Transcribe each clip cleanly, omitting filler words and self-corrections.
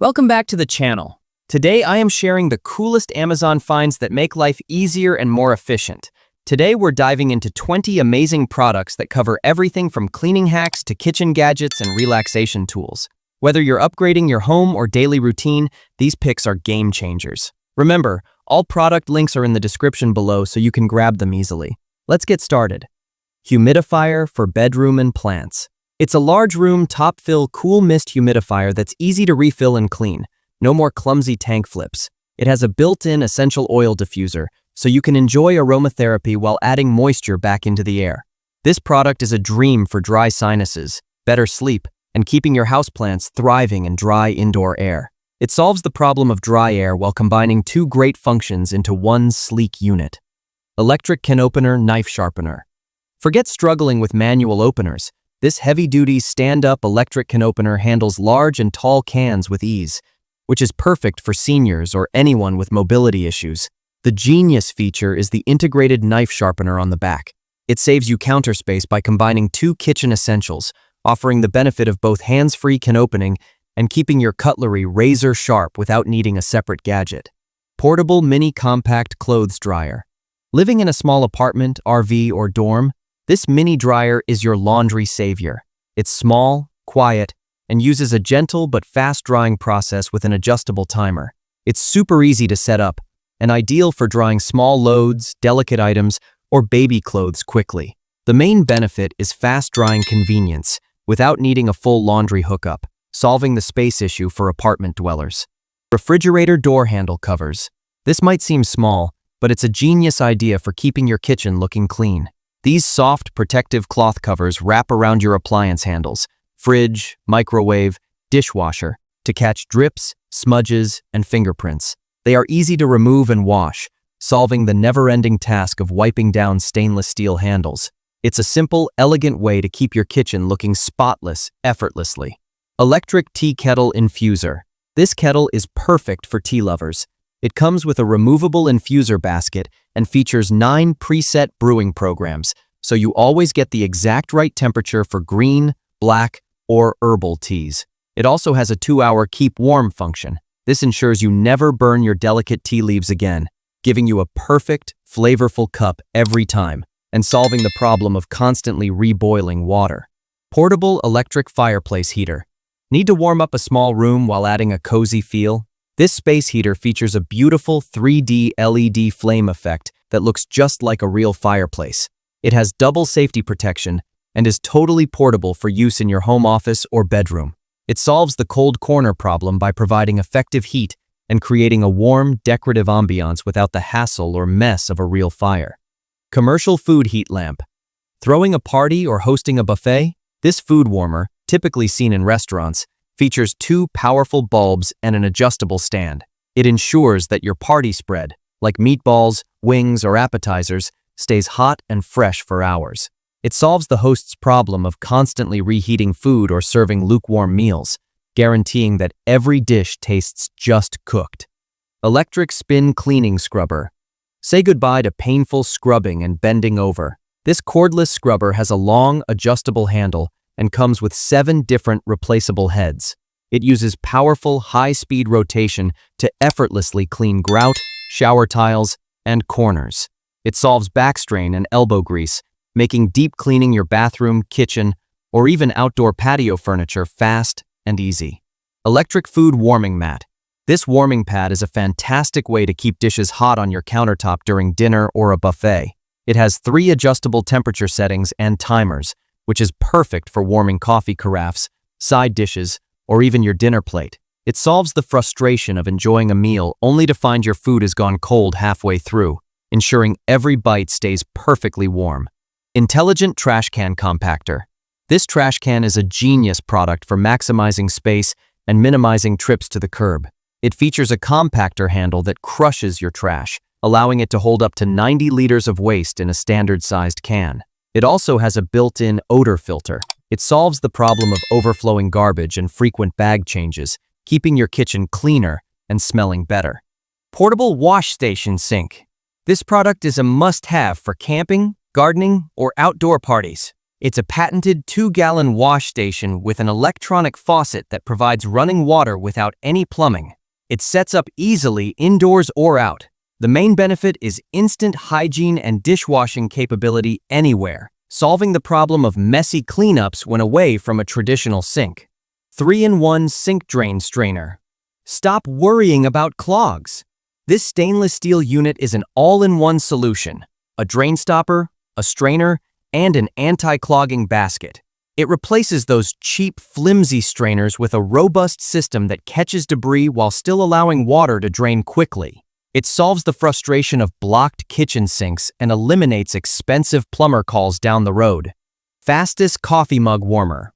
Welcome back to the channel. Today I am sharing the coolest Amazon finds that make life easier and more efficient. Today we're diving into 20 amazing products that cover everything from cleaning hacks to kitchen gadgets and relaxation tools. Whether you're upgrading your home or daily routine, these picks are game changers. Remember, all product links are in the description below so you can grab them easily. Let's get started. Humidifier for bedroom and plants. It's a large room, top-fill, cool mist humidifier that's easy to refill and clean. No more clumsy tank flips. It has a built-in essential oil diffuser, so you can enjoy aromatherapy while adding moisture back into the air. This product is a dream for dry sinuses, better sleep, and keeping your houseplants thriving in dry indoor air. It solves the problem of dry air while combining two great functions into one sleek unit. Electric can opener, knife sharpener. Forget struggling with manual openers. This heavy-duty, stand-up electric can opener handles large and tall cans with ease, which is perfect for seniors or anyone with mobility issues. The genius feature is the integrated knife sharpener on the back. It saves you counter space by combining two kitchen essentials, offering the benefit of both hands-free can opening and keeping your cutlery razor-sharp without needing a separate gadget. Portable mini compact clothes dryer. Living in a small apartment, RV, or dorm, this mini dryer is your laundry savior. It's small, quiet, and uses a gentle but fast-drying process with an adjustable timer. It's super easy to set up and ideal for drying small loads, delicate items, or baby clothes quickly. The main benefit is fast-drying convenience without needing a full laundry hookup, solving the space issue for apartment dwellers. Refrigerator door handle covers. This might seem small, but it's a genius idea for keeping your kitchen looking clean. These soft, protective cloth covers wrap around your appliance handles, fridge, microwave, dishwasher, to catch drips, smudges, and fingerprints. They are easy to remove and wash, solving the never-ending task of wiping down stainless steel handles. It's a simple, elegant way to keep your kitchen looking spotless, effortlessly. Electric tea kettle infuser. This kettle is perfect for tea lovers. It comes with a removable infuser basket and features 9 preset brewing programs, so you always get the exact right temperature for green, black, or herbal teas. It also has a 2-hour keep warm function. This ensures you never burn your delicate tea leaves again, giving you a perfect, flavorful cup every time, and solving the problem of constantly reboiling water. Portable electric fireplace heater. Need to warm up a small room while adding a cozy feel? This space heater features a beautiful 3D LED flame effect that looks just like a real fireplace. It has double safety protection and is totally portable for use in your home office or bedroom. It solves the cold corner problem by providing effective heat and creating a warm, decorative ambiance without the hassle or mess of a real fire. Commercial food heat lamp. Throwing a party or hosting a buffet? This food warmer, typically seen in restaurants, features 2 powerful bulbs and an adjustable stand. It ensures that your party spread, like meatballs, wings, or appetizers, stays hot and fresh for hours. It solves the host's problem of constantly reheating food or serving lukewarm meals, guaranteeing that every dish tastes just cooked. Electric spin cleaning scrubber. Say goodbye to painful scrubbing and bending over. This cordless scrubber has a long, adjustable handle and comes with 7 different replaceable heads. It uses powerful, high-speed rotation to effortlessly clean grout, shower tiles, and corners. It solves back strain and elbow grease, making deep cleaning your bathroom, kitchen, or even outdoor patio furniture fast and easy. Electric food warming mat. This warming pad is a fantastic way to keep dishes hot on your countertop during dinner or a buffet. It has 3 adjustable temperature settings and timers, which is perfect for warming coffee carafes, side dishes, or even your dinner plate. It solves the frustration of enjoying a meal only to find your food has gone cold halfway through, ensuring every bite stays perfectly warm. Intelligent trash can compactor. This trash can is a genius product for maximizing space and minimizing trips to the curb. It features a compactor handle that crushes your trash, allowing it to hold up to 90 liters of waste in a standard-sized can. It also has a built-in odor filter. It solves the problem of overflowing garbage and frequent bag changes, keeping your kitchen cleaner and smelling better. Portable wash station sink. This product is a must-have for camping, gardening, or outdoor parties. It's a patented 2-gallon wash station with an electronic faucet that provides running water without any plumbing. It sets up easily indoors or out. The main benefit is instant hygiene and dishwashing capability anywhere, solving the problem of messy cleanups when away from a traditional sink. 3-in-1 sink drain strainer. Stop worrying about clogs. This stainless steel unit is an all-in-one solution: a drain stopper, a strainer, and an anti-clogging basket. It replaces those cheap, flimsy strainers with a robust system that catches debris while still allowing water to drain quickly. It solves the frustration of blocked kitchen sinks and eliminates expensive plumber calls down the road. Fastest coffee mug warmer.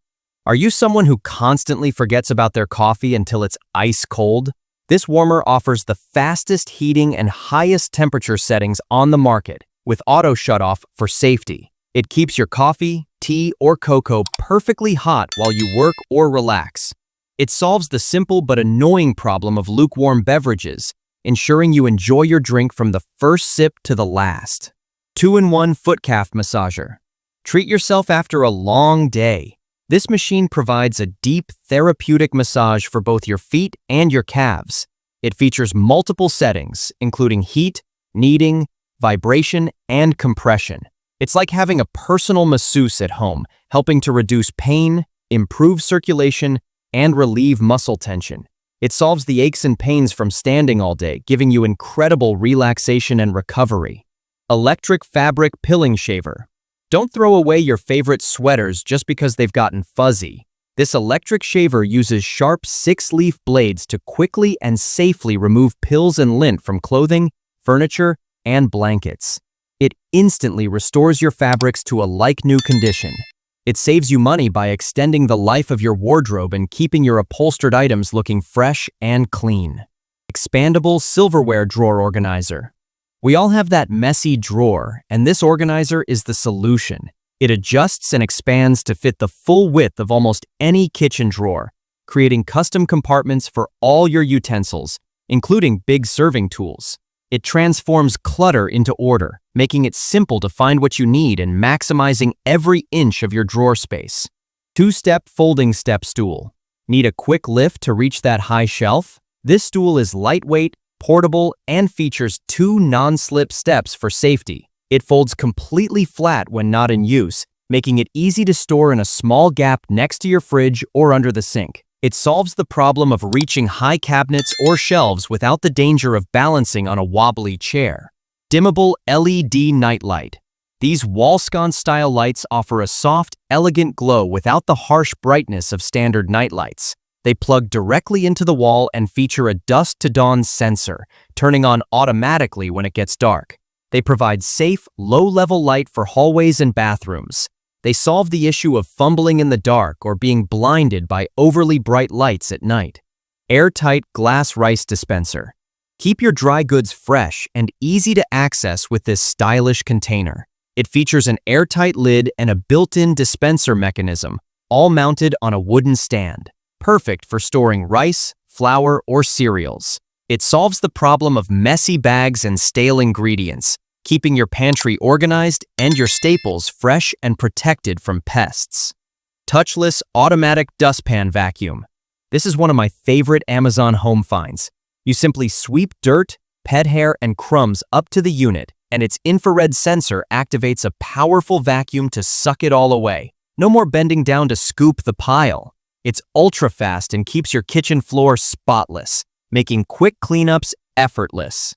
Are you someone who constantly forgets about their coffee until it's ice cold? This warmer offers the fastest heating and highest temperature settings on the market, with auto shutoff for safety. It keeps your coffee, tea, or cocoa perfectly hot while you work or relax. It solves the simple but annoying problem of lukewarm beverages, ensuring you enjoy your drink from the first sip to the last. 2-in-1 foot calf massager. Treat yourself after a long day. This machine provides a deep, therapeutic massage for both your feet and your calves. It features multiple settings, including heat, kneading, vibration, and compression. It's like having a personal masseuse at home, helping to reduce pain, improve circulation, and relieve muscle tension. It solves the aches and pains from standing all day, giving you incredible relaxation and recovery. Electric fabric pilling shaver. Don't throw away your favorite sweaters just because they've gotten fuzzy. This electric shaver uses sharp 6-leaf blades to quickly and safely remove pills and lint from clothing, furniture, and blankets. It instantly restores your fabrics to a like-new condition. It saves you money by extending the life of your wardrobe and keeping your upholstered items looking fresh and clean. Expandable silverware drawer organizer. We all have that messy drawer, and this organizer is the solution. It adjusts and expands to fit the full width of almost any kitchen drawer, creating custom compartments for all your utensils, including big serving tools. It transforms clutter into order, making it simple to find what you need and maximizing every inch of your drawer space. 2-step folding step stool. Need a quick lift to reach that high shelf? This stool is lightweight, portable, and features 2 non-slip steps for safety. It folds completely flat when not in use, making it easy to store in a small gap next to your fridge or under the sink. It solves the problem of reaching high cabinets or shelves without the danger of balancing on a wobbly chair. Dimmable LED nightlight. These wall sconce-style lights offer a soft, elegant glow without the harsh brightness of standard nightlights. They plug directly into the wall and feature a dusk-to-dawn sensor, turning on automatically when it gets dark. They provide safe, low-level light for hallways and bathrooms. They solve the issue of fumbling in the dark or being blinded by overly bright lights at night. Airtight glass rice dispenser. Keep your dry goods fresh and easy to access with this stylish container. It features an airtight lid and a built-in dispenser mechanism, all mounted on a wooden stand, perfect for storing rice, flour, or cereals. It solves the problem of messy bags and stale ingredients, keeping your pantry organized and your staples fresh and protected from pests. Touchless automatic dustpan vacuum. This is one of my favorite Amazon home finds. You simply sweep dirt, pet hair, and crumbs up to the unit, and its infrared sensor activates a powerful vacuum to suck it all away. No more bending down to scoop the pile. It's ultra-fast and keeps your kitchen floor spotless, making quick cleanups effortless.